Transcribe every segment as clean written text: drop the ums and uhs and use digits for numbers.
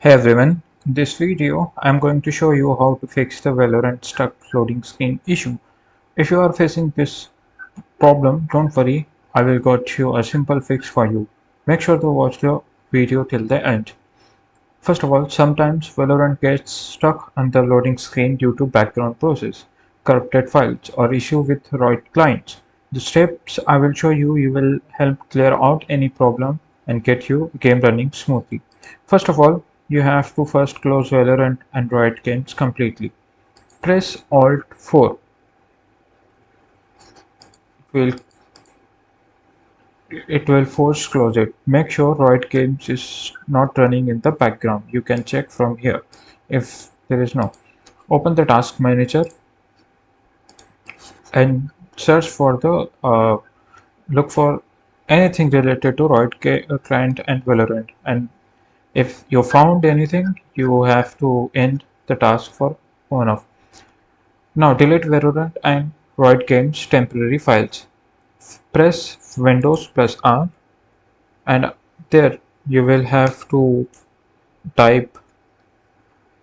Hey everyone, in this video I'm going to show you how to fix the Valorant stuck loading screen issue. If you are facing this problem, don't worry, I will got you a simple fix for you. Make sure to watch the video till the end. First of all, sometimes Valorant gets stuck on the loading screen due to background process, corrupted files, or issue with ROID clients. The steps I will show you will help clear out any problem and get your game running smoothly. First of all, you have to first close Valorant and ROID games completely. Press Alt 4. Will it will force close it. Make sure ROID games is not running in the background. You can check from here if there is no. Open the task manager and search for the look for anything related to client and Valorant. And if you found anything, you have to end the task for one of. Now delete Valorant and ROID games temporary files. Press Windows plus R and there you will have to type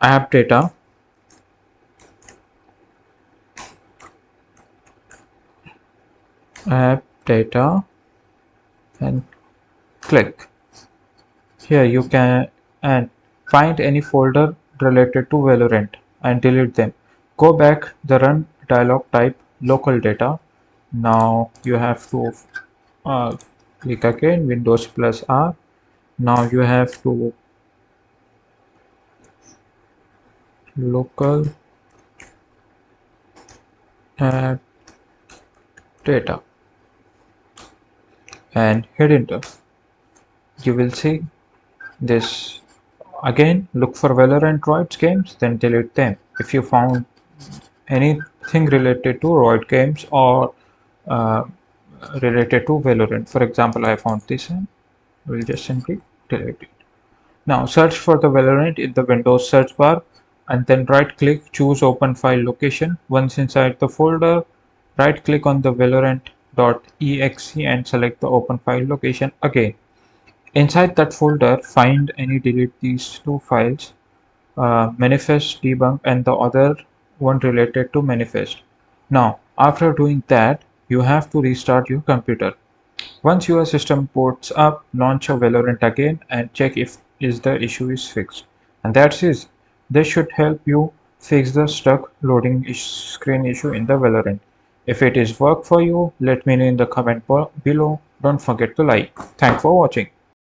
app data and click. Here you can and find any folder related to Valorant and delete them. Go back the run dialog, type local data. Now you have to uh, click again Windows plus R. Now you have to local app data and hit enter. You will see this again. Look for Valorant Roids games, then delete them. If you found anything related to Roid games or uh, related to Valorant, for example, I found this and we'll just simply delete it. Now search for the Valorant in the Windows search bar and then right click, choose open file location. Once inside the folder, right click on the valorant.exe and select the open file location again. Inside that folder, find any delete these two files, manifest debug and the other one related to manifest. Now after doing that, you have to restart your computer. Once your system boots up, launch a Valorant again and check if the issue is fixed. And that's it. This should help you fix the stuck loading screen issue in the Valorant. If it is work for you, let me know in the comment below. Don't forget to like. Thanks for watching.